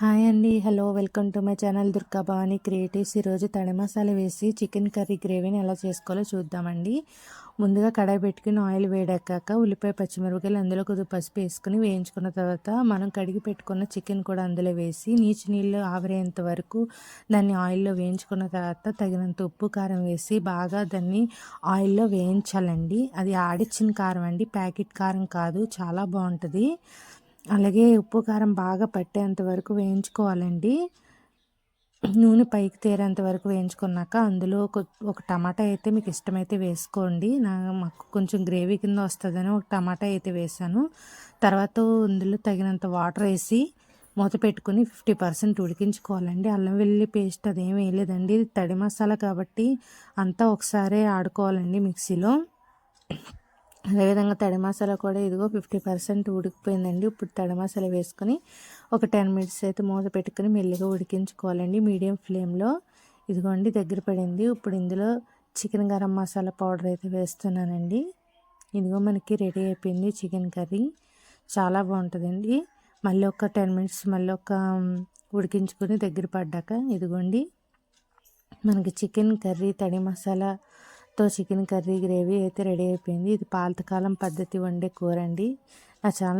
Hi అండి, hello, welcome to my channel Durga Bhavani creatives. ఈరోజు తడి మసాలా వేసి చికెన్ కర్రీ గ్రేవీని ఎలా చేసుకోవాలో చూద్దామండి. ముందుగా కడాయి పెట్టుకుని ఆయిల్ వేడెక్కాక ఉల్లిపాయ పచ్చిమిరపకాయలు అందులో కొద్దిగా పసుపు వేసుకుని వేయించుకున్న తర్వాత మనం కడిగి పెట్టుకున్న చికెన్ కూడా అందులో వేసి నీళ్ళు ఆవిరేంత వరకు దాన్ని ఆయిల్లో వేయించుకున్న తర్వాత తగినంత ఉప్పు కారం వేసి బాగా దాన్ని ఆయిల్లో వేయించాలండి. అది ఆడిచ్చిన కారం అండి, ప్యాకెట్ కారం కాదు, చాలా బాగుంటుంది. అలాగే ఉప్పు కారం బాగా పట్టేంత వరకు వేయించుకోవాలండి. నూనె పైకి తేరేంత వరకు వేయించుకున్నాక అందులో ఒక టమాటా అయితే మీకు ఇష్టమైతే వేసుకోండి. మాకు కొంచెం గ్రేవీ కింద వస్తుందని ఒక టమాటా అయితే వేసాను. తర్వాత అందులో తగినంత వాటర్ వేసి మూత పెట్టుకుని 50% ఉడికించుకోవాలండి. అల్లం వెల్లుల్లి పేస్ట్ అదేం వేయలేదండి, తడి మసాలా కాబట్టి అంతా ఒకసారి ఆడుకోవాలండి మిక్సీలో. అదేవిధంగా తడి మసాలా కూడా ఇదిగో 50% ఉడికిపోయిందండి. ఇప్పుడు తడి మసాలా వేసుకొని ఒక 10 మినిట్స్ అయితే మూత పెట్టుకుని మెల్లిగా ఉడికించుకోవాలండి మీడియం ఫ్లేమ్లో. ఇదిగోండి దగ్గర పడింది. ఇప్పుడు ఇందులో చికెన్ గరం మసాలా పౌడర్ అయితే వేస్తున్నానండి. ఇదిగో మనకి రెడీ అయిపోయింది చికెన్ కర్రీ, చాలా బాగుంటుందండి. మళ్ళీ ఒక 10 మినిట్స్ మళ్ళీ ఉడికించుకొని దగ్గర పడ్డాక ఇదిగోండి మనకి చికెన్ కర్రీ తడి మసాలాతో చికెన్ కర్రీ గ్రేవీ అయితే రెడీ అయిపోయింది. ఇది పాతకాలం పద్ధతి వండే కూర అండి. నా ఛానల్